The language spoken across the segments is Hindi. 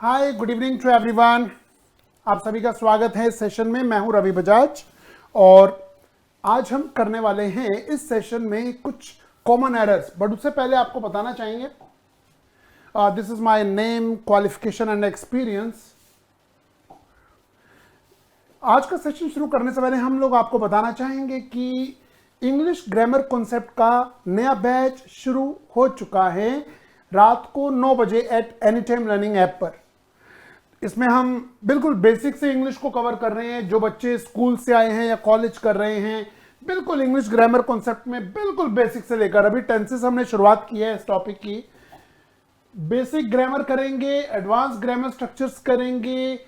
Hi, good evening to everyone. आप सभी का स्वागत है इस सेशन में। मैं हूं रवि बजाज और आज हम करने वाले हैं इस सेशन में कुछ कॉमन एरर्स, बट उससे पहले आपको बताना चाहेंगे this is my name, qualification and experience. आज का सेशन शुरू करने से पहले हम लोग आपको बताना चाहेंगे कि इंग्लिश ग्रामर कॉन्सेप्ट का नया बैच शुरू हो चुका है रात को 9 बजे at any time learning app पर। इसमें हम बिल्कुल बेसिक से इंग्लिश को कवर कर रहे हैं। जो बच्चे स्कूल से आए हैं या कॉलेज कर रहे हैं, बिल्कुल इंग्लिश ग्रामर कॉन्सेप्ट में बिल्कुल बेसिक से लेकर अभी टेंसेस हमने शुरुआत की है इस टॉपिक की। बेसिक ग्रामर करेंगे, एडवांस ग्रामर स्ट्रक्चर्स करेंगे,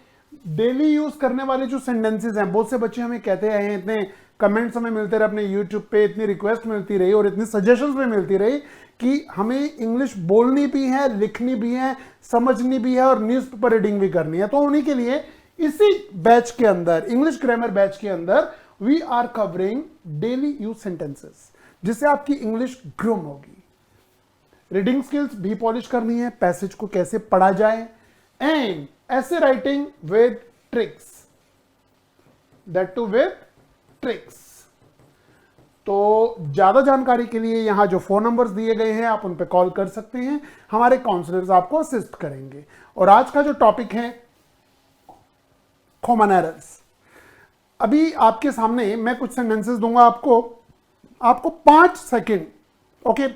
डेली यूज करने वाले जो सेंटेंसेस हैं। बहुत से बच्चे हमें कहते आए हैं, इतने कमेंट्स हमें मिलते रहे अपने यूट्यूब पे, इतनी रिक्वेस्ट मिलती रही और इतनी सजेशंस भी मिलती रही कि हमें इंग्लिश बोलनी भी है, लिखनी भी है, समझनी भी है और न्यूज़पेपर रीडिंग भी करनी है। तो उन्हीं के लिए इसी बैच के अंदर, इंग्लिश ग्रामर बैच के अंदर, we are covering daily use sentences, जिससे आपकी इंग्लिश ग्रूम होगी। रीडिंग स्किल्स भी पॉलिश करनी है, पैसेज को कैसे पढ़ा जाए, एंड ऐसे writing with tricks, that too with tricks. तो ज्यादा जानकारी के लिए यहां जो फोन नंबर्स दिए गए हैं आप उन पे कॉल कर सकते हैं, हमारे काउंसलर्स आपको असिस्ट करेंगे। और आज का जो टॉपिक है कॉमन एरर्स। अभी आपके सामने मैं कुछ सेंटेंसेस दूंगा आपको 5 सेकंड, ओके,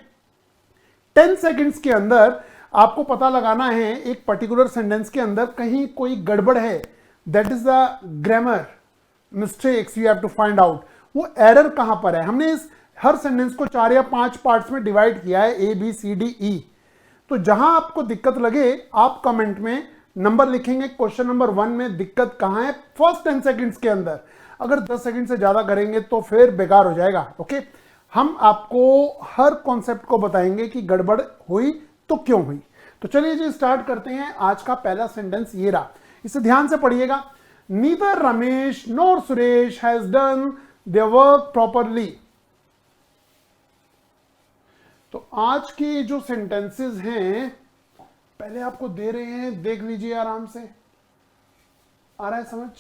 10 सेकंड्स के अंदर आपको पता लगाना है एक पर्टिकुलर सेंटेंस के अंदर कहीं कोई गड़बड़ है, that is the grammar mistakes you have to find out. वो एरर कहां पर है। हमने इस हर सेंटेंस को 4 या 5 पार्ट्स में डिवाइड किया है, A B C D E. तो जहां आपको दिक्कत लगे आप कमेंट में नंबर लिखेंगे, क्वेश्चन नंबर 1 में दिक्कत कहां है, फर्स्ट 10 सेकंड्स के अंदर। अगर 10 सेकंड से ज्यादा करेंगे तो फिर बेकार हो जाएगा। ओके, हम आपको हर कॉन्सेप्ट को बताएंगे कि गड़बड़ हुई तो क्यों हुई। तो चलिए जी स्टार्ट करते हैं। आज का पहला सेंटेंस ये रहा, इसे ध्यान से पढ़िएगा। Neither Ramesh NOR Suresh has done their work properly. तो आज के जो सेंटेंसेस हैं पहले आपको दे रहे हैं, देख लीजिए आराम से। आ रहा है समझ?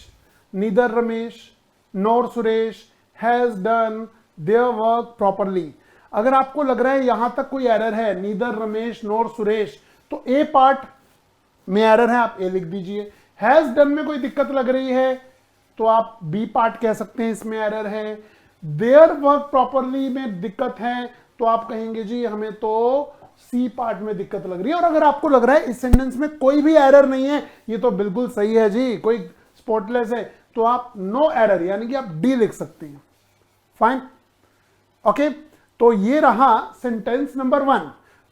Neither Ramesh NOR Suresh has done their work properly. अगर आपको लग रहा है यहां तक कोई एरर है, नीदर रमेश नोर सुरेश, तो ए पार्ट में एरर है, आप ए लिख दीजिए। हैज डन में कोई दिक्कत लग रही है तो आप बी पार्ट कह सकते हैं, इसमें एरर है। देयर वर्क प्रॉपरली में दिक्कत है तो आप कहेंगे जी हमें तो सी पार्ट में दिक्कत लग रही है। और अगर आपको लग रहा है इस सेंटेंस में कोई भी एरर नहीं है, ये तो बिल्कुल सही है जी, कोई स्पॉटलेस है, तो आप नो एरर यानी कि आप डी लिख सकते हैं। Fine, okay. तो ये रहा सेंटेंस नंबर 1।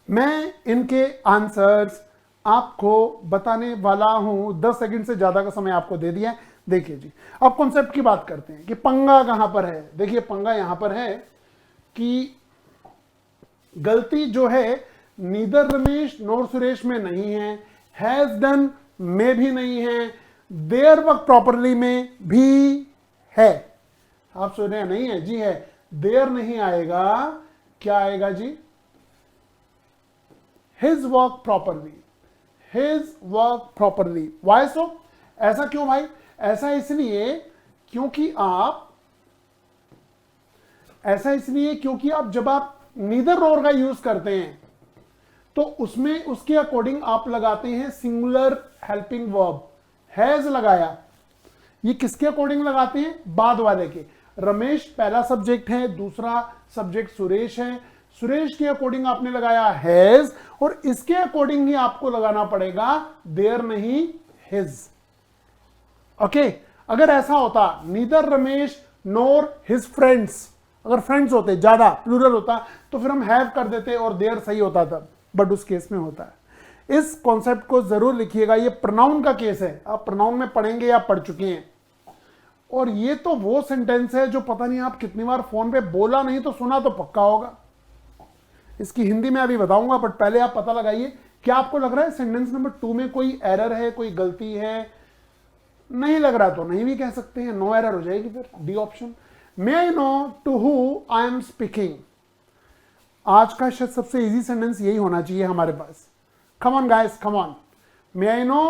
मैं इनके आंसर्स आपको बताने वाला हूं। 10 सेकंड से ज्यादा का समय आपको दे दिया है। देखिए जी, अब कॉन्सेप्ट की बात करते हैं कि पंगा कहां पर है। देखिए पंगा यहां पर है कि गलती जो है नीदर रमेश नोर सुरेश में नहीं है, हैज डन में भी नहीं है, देयर वर्क प्रॉपरली में भी है। आप सोच रहे हैं नहीं है जी, है। देयर नहीं आएगा, क्या आएगा जी? His work properly, his work properly. Why so? ऐसा क्यों भाई? ऐसा इसलिए क्योंकि आप जब आप नीदर नोर का यूज करते हैं तो उसमें उसके अकॉर्डिंग आप लगाते हैं सिंगुलर हेल्पिंग वर्ब। हैज लगाया, ये किसके अकॉर्डिंग लगाते हैं? बाद वाले के। रमेश पहला सब्जेक्ट है, दूसरा सब्जेक्ट सुरेश है। सुरेश के अकॉर्डिंग आपने लगाया हैज और इसके अकॉर्डिंग ही आपको लगाना पड़ेगा देयर, नहीं हिज। ओके, अगर ऐसा होता नीदर रमेश नोर हिज फ्रेंड्स, अगर फ्रेंड्स होते ज्यादा प्लूरल होता तो फिर हम हैव कर देते और देयर सही होता था, बट उस केस में होता है। इस कॉन्सेप्ट को जरूर लिखिएगा। ये प्रोनाउन का केस है, आप प्रोनाउन में पढ़ेंगे या पढ़ चुके हैं। और ये तो वो सेंटेंस है जो पता नहीं आप कितनी बार फोन पे बोला नहीं तो सुना तो पक्का होगा। इसकी हिंदी में अभी बताऊंगा, बट पहले आप पता लगाइए क्या आपको लग रहा है सेंटेंस नंबर 2 में कोई एरर है, कोई गलती है। नहीं लग रहा तो नहीं भी कह सकते हैं, नो एरर हो जाएगी फिर, D option. May I know to who I am speaking. आज का सबसे इजी सेंटेंस यही होना चाहिए हमारे पास। Come on guys, come on. May I know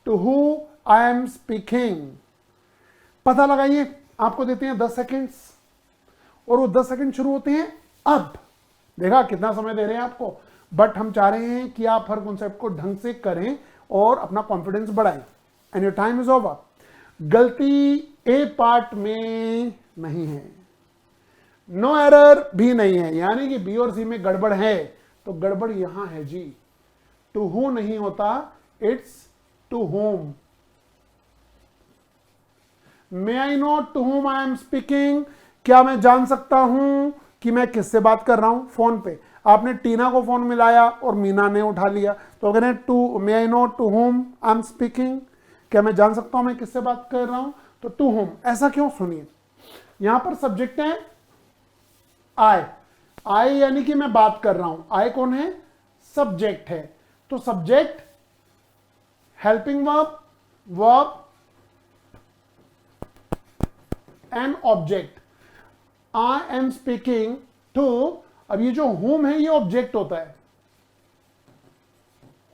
to who I am speaking. पता लगाइए, आपको देते हैं 10 सेकेंड्स और वो 10 सेकेंड शुरू होते हैं अब। देखा कितना समय दे रहे हैं आपको, बट हम चाह रहे हैं कि आप हर कॉन्सेप्ट को ढंग से करें और अपना कॉन्फिडेंस बढ़ाएं। And your time is over. गलती ए पार्ट में नहीं है, नो एरर भी नहीं है, यानी कि बी और सी में गड़बड़ है, तो गड़बड़ यहां है जी। टू हु नहीं होता, it's to whom. May I know to whom I am speaking. क्या मैं जान सकता हूं कि मैं किससे बात कर रहा हूं? फोन पे आपने टीना को फोन मिलाया और मीना ने उठा लिया, तो कह रहे हैं to, may I know to whom I am speaking. क्या मैं जान सकता हूं मैं किससे बात कर रहा हूं? तो टू हुम। ऐसा क्यों? सुनिए, यहां पर सब्जेक्ट है आई। आई यानी कि मैं बात कर रहा हूं। आई कौन है? सब्जेक्ट है। तो subject, helping verb, verb and object. I am speaking to, अब ये जो हुम है ये ऑब्जेक्ट होता है।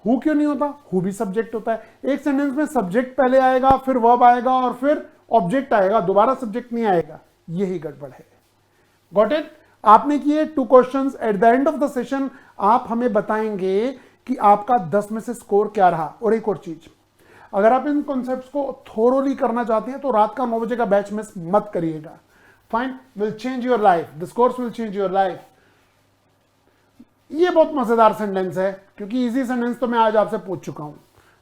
हु क्यों नहीं होता? हु भी सब्जेक्ट होता है। एक सेंटेंस में सब्जेक्ट पहले आएगा, फिर वर्ब आएगा और फिर ऑब्जेक्ट आएगा, दोबारा सब्जेक्ट नहीं आएगा। यही गड़बड़ है। Got it? आपने किए 2 questions. At the end of the session आप हमें बताएंगे कि आपका 10 में से स्कोर क्या रहा। और एक और चीज, अगर आप इन कॉन्सेप्ट्स को थोरोली करना चाहते हैं तो रात का 9 बजे का बैच मिस मत करिएगा। Fine, will change your life, this course will change your life. ये बहुत मजेदार सेंटेंस है, क्योंकि इजी सेंटेंस तो मैं आज आपसे पूछ चुका हूं।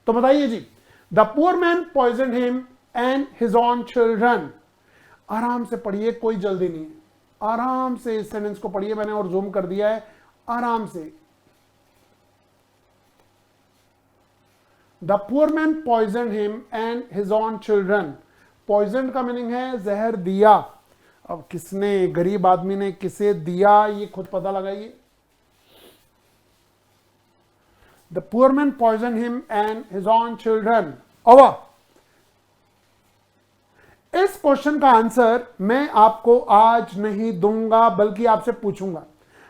तो बताइए जी, the poor man poison him and his own children. आराम से पढ़िए, कोई जल्दी नहीं है, आराम से इस सेंटेंस को पढ़िए। मैंने और जूम कर दिया है, आराम से। The poor man poison him and his own children. Poison का मीनिंग है जहर दिया। अब किसने, गरीब आदमी ने किसे दिया, ये खुद पता लगाइए। The poor man poison him and his own children. Over. इस क्वेश्चन का आंसर मैं आपको आज नहीं दूंगा, बल्कि आपसे पूछूंगा।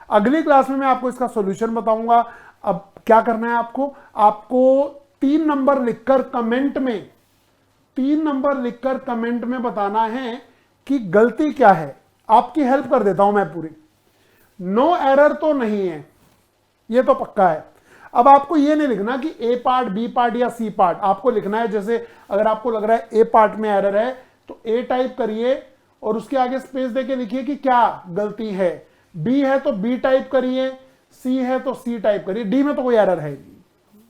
अगली क्लास में मैं आपको इसका सॉल्यूशन बताऊंगा। अब क्या करना है आपको? आपको 3 नंबर लिखकर कमेंट में, 3 नंबर लिखकर कमेंट में बताना है कि गलती क्या है। आपकी हेल्प कर देता हूं मैं पूरी। नो एरर तो नहीं है, ये तो पक्का है। अब आपको ये नहीं लिखना कि ए पार्ट, बी पार्ट या सी पार्ट। आपको लिखना है, जैसे अगर आपको लग रहा है ए पार्ट में एरर है तो ए टाइप करिए और उसके आगे स्पेस देके लिखिए कि क्या गलती है। बी है तो बी टाइप करिए, सी है तो सी टाइप करिए। डी में तो कोई एरर है नहीं,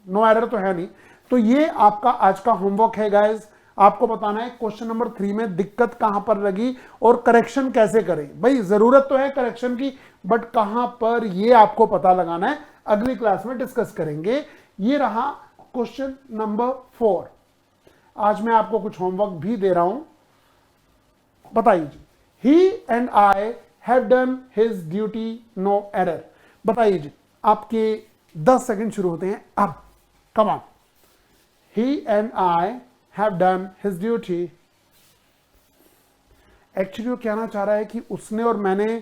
नो एरर तो है नहीं। तो ये आपका आज का होमवर्क है गाइस। आपको बताना है क्वेश्चन नंबर 3 में दिक्कत कहां पर लगी और करेक्शन कैसे करें। भाई जरूरत तो है करेक्शन की, बट कहां पर ये आपको पता लगाना है। अगली क्लास में डिस्कस करेंगे। ये रहा क्वेश्चन नंबर 4। आज मैं आपको कुछ होमवर्क भी दे रहा हूं। बताइए, he and I have done his duty, no error. बताइए जी, आपके 10 सेकंड शुरू होते हैं अब। Come on. He and I have done his duty. Actually वो कहना चाह रहा है कि उसने और मैंने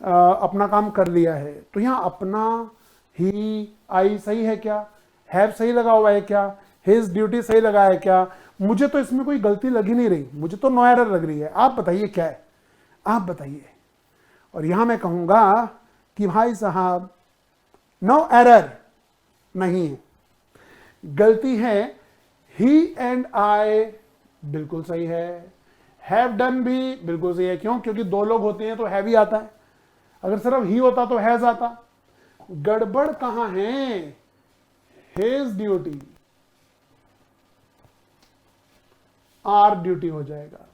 अपना काम कर लिया है। तो यहां अपना, ही, आई सही है क्या? हैव सही लगा हुआ है क्या? हिज ड्यूटी सही लगा है क्या? मुझे तो इसमें कोई गलती लगी नहीं रही, मुझे तो नो एरर लग रही है। आप बताइए क्या है, आप बताइए। और यहां मैं कहूंगा कि भाई साहब नो एरर नहीं है, गलती है। ही एंड आई बिल्कुल सही है। हैव डन भी बिल्कुल सही है। क्यों? क्योंकि 2 लोग होते हैं तो हैव ही आता है। अगर सिर्फ ही होता तो हैज आता। गड़बड़ कहां है? हिज ड्यूटी, आर ड्यूटी हो जाएगा।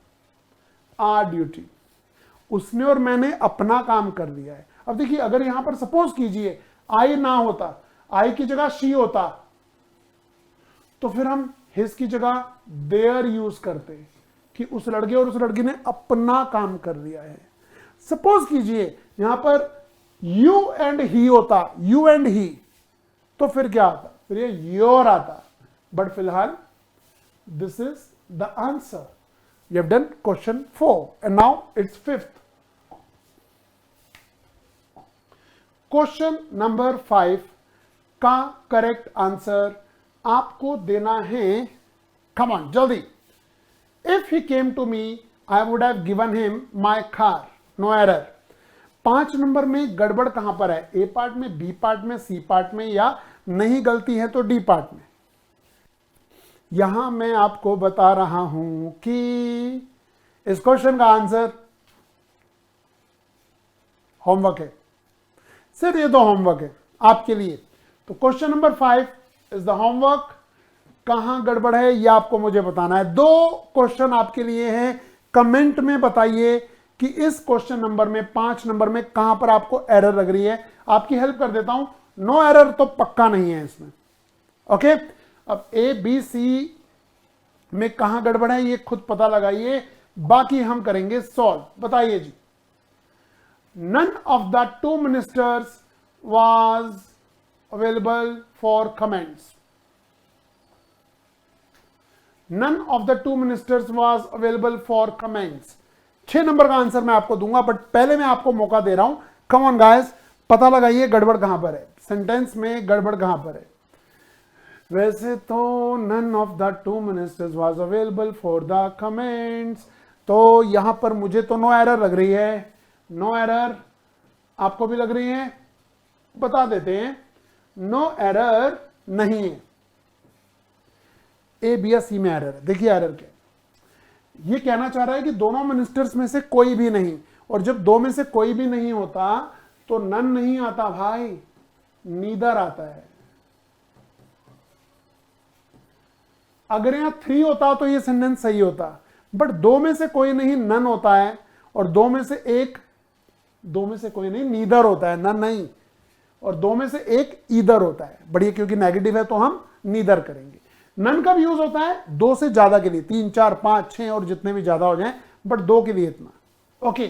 आर ड्यूटी, उसने और मैंने अपना काम कर लिया है। अब देखिए, अगर यहां पर सपोज कीजिए आई ना होता, आई की जगह शी होता, तो फिर हम हिज की जगह देयर यूज करते कि उस लड़के और उस लड़की ने अपना काम कर लिया है। सपोज कीजिए यहां पर यू एंड ही होता, यू एंड ही, तो फिर क्या आता? फिर ये योर आता। बट फिलहाल this is the answer. You have done question 4 and now it's 5th। Question number 5 का करेक्ट आंसर आपको देना है कम ऑन जल्दी। If he came to me I would have given him my car, no error. 5 number में गड़बड़ कहां पर है? ए पार्ट में, बी पार्ट में, सी पार्ट में, या नहीं गलती है तो डी पार्ट में? यहां मैं आपको बता रहा हूं कि इस क्वेश्चन का आंसर होमवर्क है, सिर्फ ये दो होमवर्क है आपके लिए। तो question number 5 is the homework. कहां गड़बड़ है ये आपको मुझे बताना है। 2 क्वेश्चन आपके लिए हैं, कमेंट में बताइए कि इस क्वेश्चन नंबर में 5 नंबर में कहां पर आपको एरर लग रही है। आपकी हेल्प कर देता हूं, नो एरर तो पक्का नहीं है इसमें। ओके, अब ए बी सी में कहां गड़बड़ है ये खुद पता लगाइए, बाकी हम करेंगे सॉल्व। बताइए जी। None of the 2 ministers was available for comments. None of the 2 ministers was available for comments. 6 नंबर का आंसर मैं आपको दूंगा, बट पहले मैं आपको मौका दे रहा हूं। कम ऑन गाइस, पता लगाइए गड़बड़ कहां पर है, सेंटेंस में गड़बड़ कहां पर है। वैसे तो none of the 2 ministers was available for the comments, तो यहां पर मुझे तो नो एरर लग रही है। नो एरर आपको भी लग रही है? बता देते हैं, नो एरर नहीं है। ए बी या सी में एरर है। देखिए एरर क्या, ये कहना चाह रहा है कि दोनों मिनिस्टर्स में से कोई भी नहीं, और जब 2 में से कोई भी नहीं होता तो नन नहीं आता भाई, नीदर आता है। अगर यहां 3 होता तो ये सेंटेंस सही होता, बट 2 में से कोई नहीं नन होता है, और 2 में से कोई नहीं नीदर होता है, नन नहीं, और 2 में से एक ईदर होता है। बढ़िया, क्योंकि नेगेटिव है तो हम नीदर करेंगे। नन कब यूज होता है? 2 से ज्यादा के लिए, 3 4 5 6 और जितने भी ज्यादा हो जाएं, बट 2 के लिए इतना। ओके,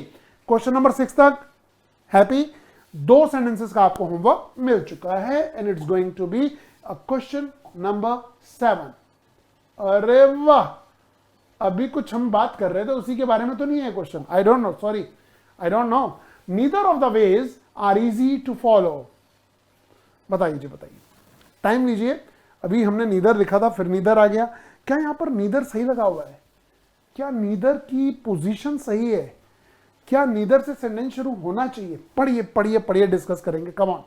क्वेश्चन नंबर 6 तक हैप्पी। 2 सेंटेंसेस का आपको होमवर्क मिल चुका है, and it's going to be a question number 7। अरे वाह, अभी कुछ हम बात कर रहे थे उसी के बारे में तो नहीं है question. I don't know, sorry, I don't know. Neither of the ways are easy to follow. बताइए जी, बताइए, टाइम लीजिए। अभी हमने नीदर लिखा था, फिर नीदर आ गया। क्या यहां पर नीदर सही लगा हुआ है? क्या नीदर की पोजीशन सही है? क्या नीदर से सेंटेंस शुरू होना चाहिए? पढ़िए पढ़िए पढ़िए, डिस्कस करेंगे। Come on.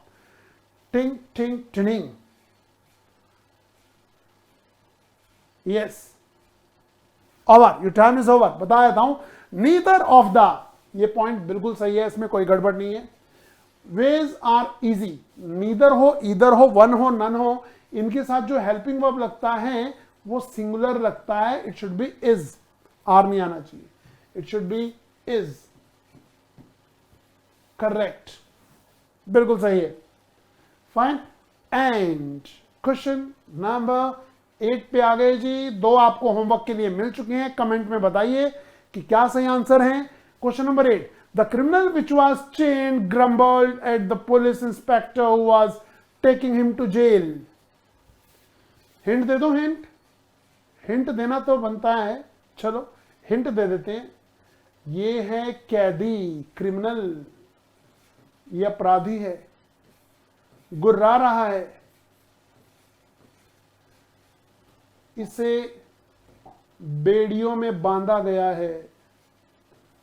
टिंग टिंग tinning, yes, over, your time is over. बता देता हूं, नीदर ऑफ द, ये पॉइंट बिल्कुल सही है, इसमें कोई गड़बड़ नहीं है। वेज आर इजी, नीदर हो, ईदर हो, वन हो, नन हो, इनके साथ जो हेल्पिंग वर्ब लगता है वो सिंगुलर लगता है। It should be is, are नहीं आना चाहिए, it should be is. Correct, बिल्कुल सही है, फाइन। एंड क्वेश्चन नंबर 8 पे आ गए जी। 2 आपको होमवर्क के लिए मिल चुके हैं, कमेंट में बताइए कि क्या सही आंसर है। Question number 8, the criminal which was chained grumbled at the police inspector who was taking him to jail. Hint दे दो, हिंट देना तो बनता है, चलो हिंट दे देते हैं। ये है कैदी, क्रिमिनल, ये अपराधी है, गुर्रा रहा है, इसे बेड़ियों में बांधा गया है,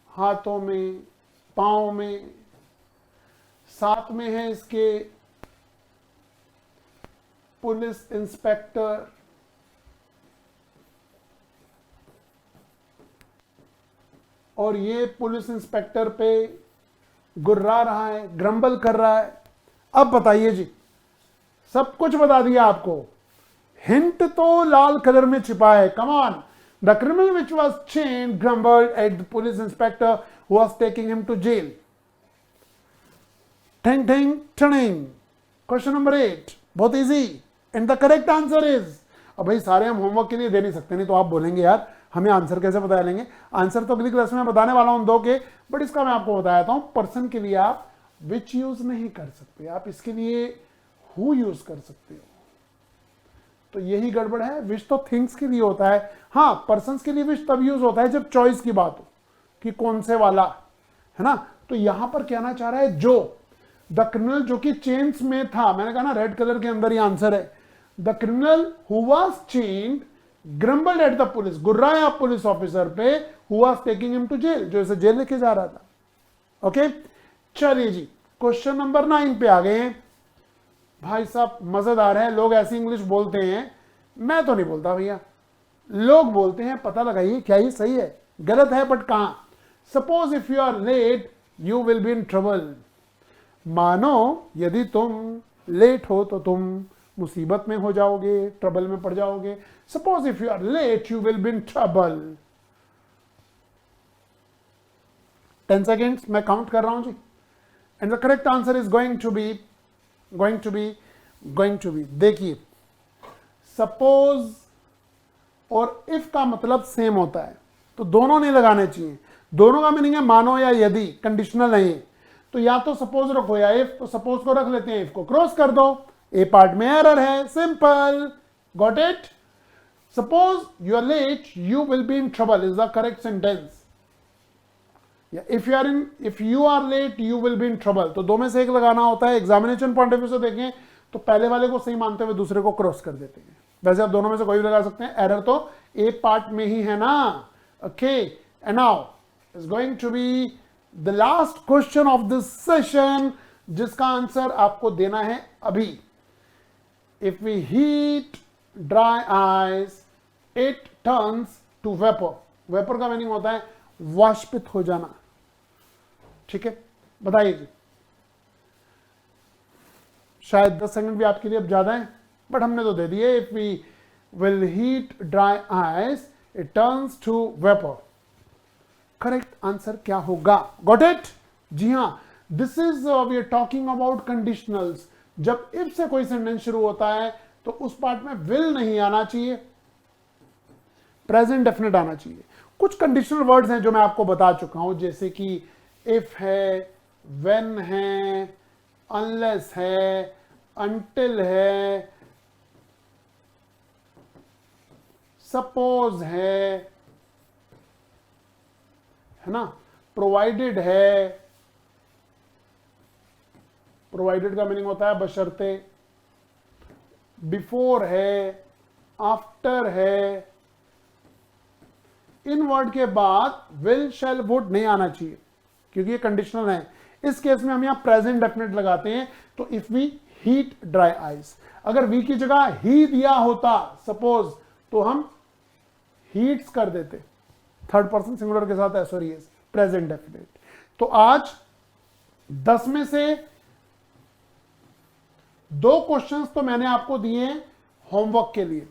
हाथों में, पांव में, साथ में है इसके पुलिस इंस्पेक्टर, और ये पुलिस इंस्पेक्टर पे गुर्रा रहा है, ग्रम्बल कर रहा है। अब बताइए जी, सब कुछ बता दिया आपको, हिंट तो लाल कलर में छिपा है। Come on. The criminal which was chained grumbled at the police inspector who was taking him to jail. ठिंग ठिंग ठिंग। क्वेश्चन नंबर 8, बहुत easy, and the correct answer is, अब भाई सारे हम होमवर्क के लिए दे नहीं सकते, नहीं तो आप बोलेंगे यार हमें आंसर कैसे बता लेंगे। आंसर तो अगली क्लास में बताने वाला हूं 2 के, बट इसका मैं आपको बताया था। पर्सन के लिए आप विच यूज नहीं कर सकते, आप इसके लिए हु यूज कर सकते हो। तो यही गड़बड़ है। विच तो थिंग्स के लिए होता है, हाँ पर्सन्स के लिए विच तब यूज होता है जब चॉइस की बात हो कि कौन से वाला, है ना। तो यहां पर कहना चाह रहा है जो, द क्रिमिनल जो कि चेन्स में था, मैंने कहा ना रेड कलर के अंदर ही आंसर है। The criminal who was chained grumbled at the police, गुर्राया पुलिस ऑफिसर पे, who was taking him to jail, जो इसे जेल लेके जा रहा था। ओके, चलिए जी क्वेश्चन नंबर 9 पे आ गए हैं। भाई साहब मजेदार है, लोग ऐसी इंग्लिश बोलते हैं, मैं तो नहीं बोलता भैया, लोग बोलते हैं, पता लगाइए क्या ये सही है गलत है, बट कहां। Suppose if you are late you will be in trouble, मानो यदि तुम लेट हो तो तुम मुसीबत में हो जाओगे, ट्रबल में पड़ जाओगे। Suppose if you are late you will be in trouble. 10 seconds मैं काउंट कर रहा हूं जी, and the correct answer is going to be देखिए, सपोज और इफ का मतलब सेम होता है, तो दोनों नहीं लगाने चाहिए। दोनों का मीनिंग है मानो या यदि, कंडीशनल नहीं है। तो या तो सपोज रखो या इफ, तो सपोज को रख लेते हैं, इफ को क्रॉस कर दो, ए पार्ट में एरर है, simple, got it. Suppose you are late you will be in trouble is the correct sentence. या if you are late you will be in trouble, तो दो में से एक लगाना होता है। एग्जामिनेशन पॉइंट ऑफ व्यू से देखें तो पहले वाले को सही मानते हुए दूसरे को क्रॉस कर देते हैं। वैसे आप दोनों में से कोई भी लगा सकते हैं, एरर तो ए पार्ट में ही है ना। Okay, and now is going to be the last question of this session, जिसका आंसर आपको देना है अभी। If we heat dry ice it turns to vapour. Vapour का मीनिंग होता है वाष्पित हो जाना। ठीक है, बताइए जी। शायद 10 सेकंड भी आपके लिए अब ज्यादा है, बट हमने तो दे दिए। If we will heat dry ice it turns to vapour. Correct answer क्या होगा? Got it? जी हां, this is we are talking about conditionals. जब इफ से कोई सेंटेंस शुरू होता है तो उस पार्ट में विल नहीं आना चाहिए, प्रेजेंट डेफिनेट आना चाहिए। कुछ कंडीशनल वर्ड्स हैं जो मैं आपको बता चुका हूं, जैसे कि इफ है, व्हेन है, अनलेस है, अनटिल है, सपोज है ना, प्रोवाइडेड है। प्रोवाइडेड का मीनिंग होता है बशर्ते। बिफोर है, आफ्टर है। इन वर्ड के बाद विल, शैल, वुड नहीं आना चाहिए क्योंकि ये कंडीशनल है। इस केस में हम यहां प्रेजेंट डेफिनेट लगाते हैं। तो if we heat dry ice, अगर वी की जगह ही दिया होता सपोज, तो हम हीट्स कर देते, थर्ड पर्सन सिंगुलर के साथ एसोरियस, प्रेजेंट डेफिनेट। तो आज 10 में से 2 क्वेश्चंस तो मैंने आपको दिए होमवर्क के लिए,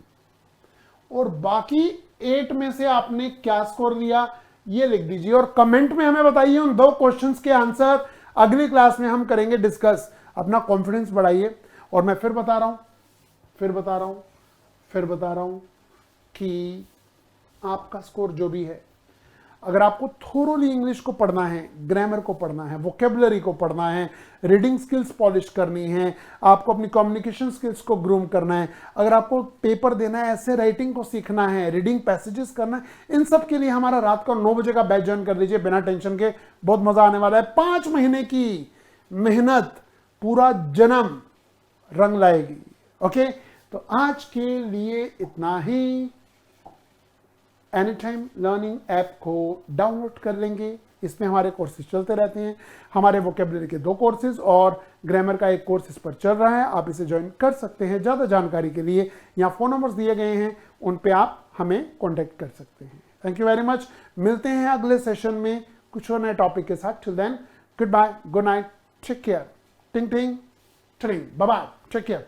और बाकी 8 में से आपने क्या स्कोर लिया ये लिख दीजिए और कमेंट में हमें बताइए उन 2 क्वेश्चंस के आंसर। अगली क्लास में हम करेंगे डिस्कस। अपना कॉन्फिडेंस बढ़ाइए। और मैं फिर बता रहा हूं कि आपका स्कोर जो भी है, अगर आपको थोरोली इंग्लिश को पढ़ना है, ग्रामर को पढ़ना है, वोकेबुलरी को पढ़ना है, रीडिंग स्किल्स पॉलिश करनी है, आपको अपनी कम्युनिकेशन स्किल्स को ग्रूम करना है, अगर आपको पेपर देना है, ऐसे राइटिंग को सीखना है, रीडिंग पैसेजेस करना है, इन सब के लिए हमारा रात का 9 बजे का बैच ज्वाइन कर लीजिए बिना टेंशन के। बहुत मजा आने वाला है। 5 महीने की मेहनत पूरा जन्म रंग लाएगी। ओके, तो आज के लिए इतना ही। एनी टाइम लर्निंग ऐप को डाउनलोड कर लेंगे, इसमें हमारे कोर्सेज चलते रहते हैं। हमारे वोकेबुलरी के 2 कोर्सेज और ग्रामर का एक कोर्स इस पर चल रहा है, आप इसे ज्वाइन कर सकते हैं। ज़्यादा जानकारी के लिए यहाँ फ़ोन नंबर्स दिए गए हैं, उन पे आप हमें कॉन्टेक्ट कर सकते हैं। Thank you very much. मिलते हैं अगले सेशन में कुछ और नए टॉपिक के साथ। Till then, goodbye, good night, take care, टिंग टिंग ट्रिंग, बाय बाय, टेक केयर।